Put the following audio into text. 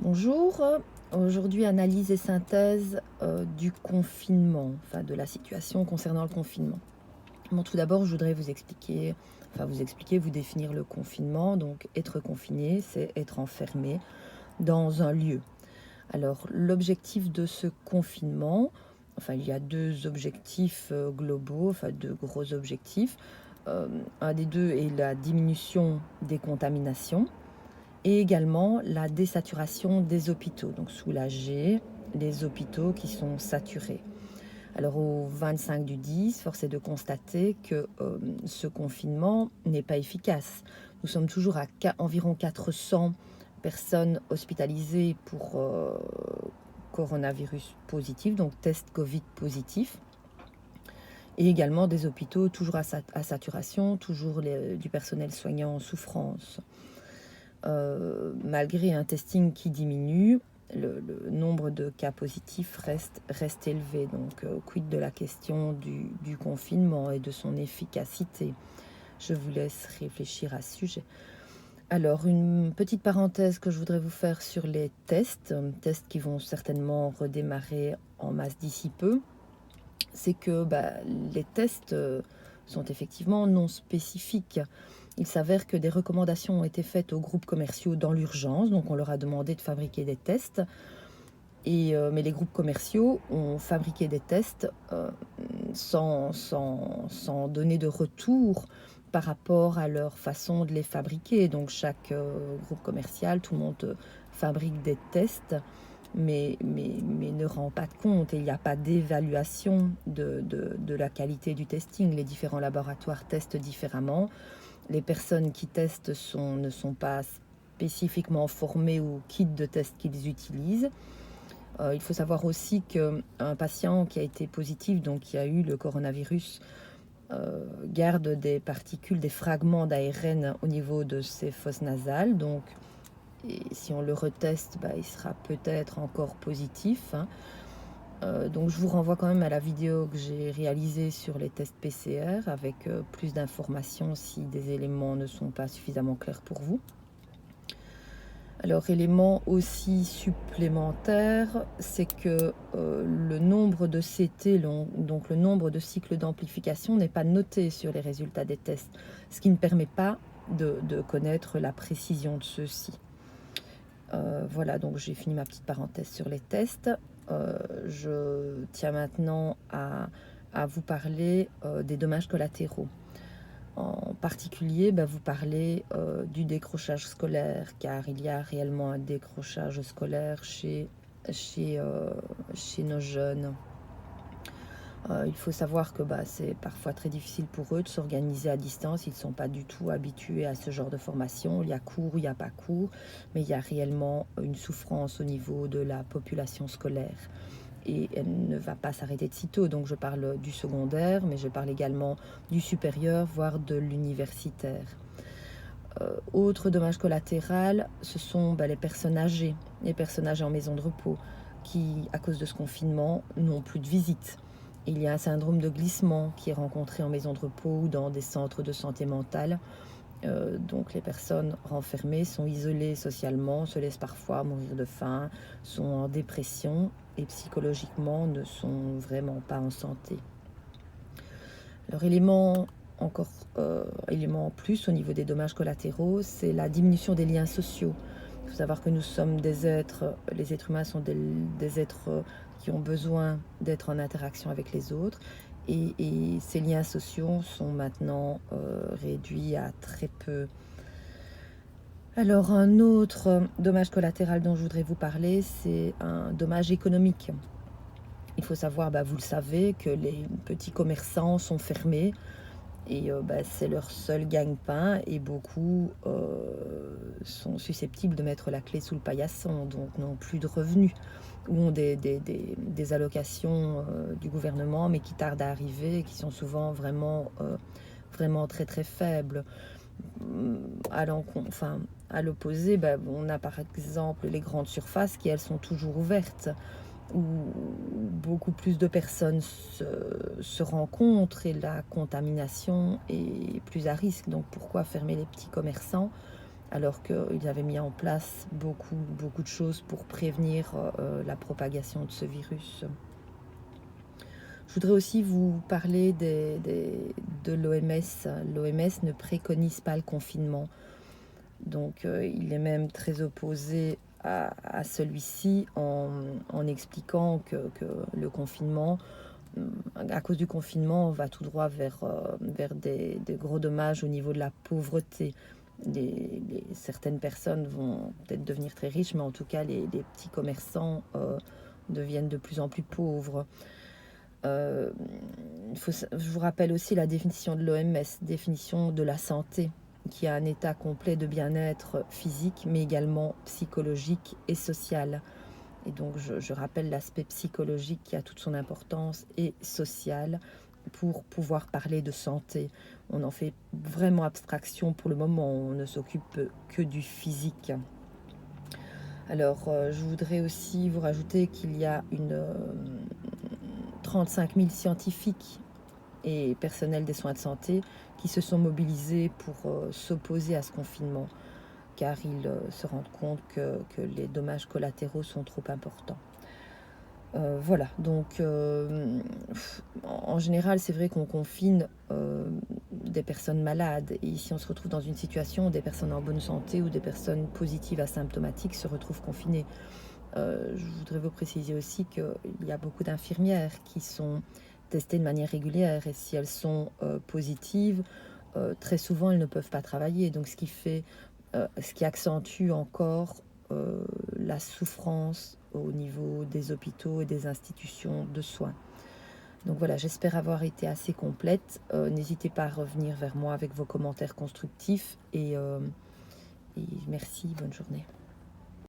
Bonjour, aujourd'hui analyse et synthèse du confinement, enfin de la situation concernant le confinement. Bon, tout d'abord, je voudrais vous définir le confinement. Donc, être confiné, c'est être enfermé dans un lieu. Alors, l'objectif de ce confinement, enfin, il y a deux objectifs globaux, enfin deux gros objectifs. Un des deux est la diminution des contaminations et également la désaturation des hôpitaux, donc soulager les hôpitaux qui sont saturés. Alors au 25 du 10, force est de constater que ce confinement n'est pas efficace. Nous sommes toujours à environ 400 personnes hospitalisées pour coronavirus positif, donc test Covid positif. Et également des hôpitaux toujours à saturation, toujours du personnel soignant en souffrance. Malgré un testing qui diminue, le nombre de cas positifs reste élevé. Donc, quid de la question du confinement et de son efficacité? Je vous laisse réfléchir à ce sujet. Alors, une petite parenthèse que je voudrais vous faire sur les tests qui vont certainement redémarrer en masse d'ici peu, c'est que les tests sont effectivement non spécifiques. Il s'avère que des recommandations ont été faites aux groupes commerciaux dans l'urgence, donc on leur a demandé de fabriquer des tests. Mais les groupes commerciaux ont fabriqué des tests sans donner de retour par rapport à leur façon de les fabriquer. Donc chaque groupe commercial, tout le monde fabrique des tests, mais ne rend pas de compte. Et il n'y a pas d'évaluation de la qualité du testing. Les différents laboratoires testent différemment. Les personnes qui testent ne sont pas spécifiquement formées au kit de test qu'ils utilisent. Il faut savoir aussi qu'un patient qui a été positif, donc qui a eu le coronavirus, garde des particules, des fragments d'ARN au niveau de ses fosses nasales. Donc, et si on le reteste, il sera peut-être encore positif. Donc je vous renvoie quand même à la vidéo que j'ai réalisée sur les tests PCR avec plus d'informations si des éléments ne sont pas suffisamment clairs pour vous. Alors, élément aussi supplémentaire, c'est que le nombre de CT, donc le nombre de cycles d'amplification, n'est pas noté sur les résultats des tests, ce qui ne permet pas de connaître la précision de ceux-ci. Voilà, donc j'ai fini ma petite parenthèse sur les tests. Je tiens maintenant à vous parler des dommages collatéraux. En particulier, vous parlez du décrochage scolaire, car il y a réellement un décrochage scolaire chez nos jeunes. Il faut savoir que c'est parfois très difficile pour eux de s'organiser à distance. Ils ne sont pas du tout habitués à ce genre de formation. Il y a cours, il n'y a pas cours, mais il y a réellement une souffrance au niveau de la population scolaire. Et elle ne va pas s'arrêter de sitôt. Donc je parle du secondaire, mais je parle également du supérieur, voire de l'universitaire. Autre dommage collatéral, ce sont les personnes âgées en maison de repos qui, à cause de ce confinement, n'ont plus de visite. Il y a un syndrome de glissement qui est rencontré en maison de repos ou dans des centres de santé mentale. Donc les personnes renfermées sont isolées socialement, se laissent parfois mourir de faim, sont en dépression et psychologiquement ne sont vraiment pas en santé. Alors élément en plus au niveau des dommages collatéraux, c'est la diminution des liens sociaux. Il faut savoir que nous sommes les êtres humains sont des êtres qui ont besoin d'être en interaction avec les autres. Et ces liens sociaux sont maintenant réduits à très peu. Alors un autre dommage collatéral dont je voudrais vous parler, c'est un dommage économique. Il faut savoir, vous le savez, que les petits commerçants sont fermés et c'est leur seul gagne-pain et beaucoup sont susceptibles de mettre la clé sous le paillasson, donc n'ont plus de revenus ou ont des allocations du gouvernement mais qui tardent à arriver et qui sont souvent vraiment très très faibles. À l'opposé, on a par exemple les grandes surfaces qui elles sont toujours ouvertes où beaucoup plus de personnes se rencontrent et la contamination est plus à risque. Donc pourquoi fermer les petits commerçants alors qu'ils avaient mis en place beaucoup de choses pour prévenir la propagation de ce virus. Je voudrais aussi vous parler de l'OMS. L'OMS ne préconise pas le confinement, donc il est même très opposé à celui-ci en expliquant que le confinement, à cause du confinement, on va tout droit vers des gros dommages au niveau de la pauvreté. Certaines personnes vont peut-être devenir très riches, mais en tout cas, les petits commerçants deviennent de plus en plus pauvres. Euh, je vous rappelle aussi la définition de l'OMS, définition de la santé, qui a un état complet de bien-être physique, mais également psychologique et social. Et donc, je rappelle l'aspect psychologique qui a toute son importance et social pour pouvoir parler de santé. On en fait vraiment abstraction pour le moment, on ne s'occupe que du physique. Alors, je voudrais aussi vous rajouter qu'il y a 35 000 scientifiques et personnels des soins de santé qui se sont mobilisés pour s'opposer à ce confinement, car ils se rendent compte que les dommages collatéraux sont trop importants. Voilà, donc en général, c'est vrai qu'on confine des personnes malades. Et ici, on se retrouve dans une situation où des personnes en bonne santé ou des personnes positives asymptomatiques se retrouvent confinées. Je voudrais vous préciser aussi qu'il y a beaucoup d'infirmières qui sont testées de manière régulière. Et si elles sont positives, très souvent, elles ne peuvent pas travailler. Donc, ce qui accentue encore la souffrance au niveau des hôpitaux et des institutions de soins. Donc voilà, j'espère avoir été assez complète. N'hésitez pas à revenir vers moi avec vos commentaires constructifs et merci, bonne journée.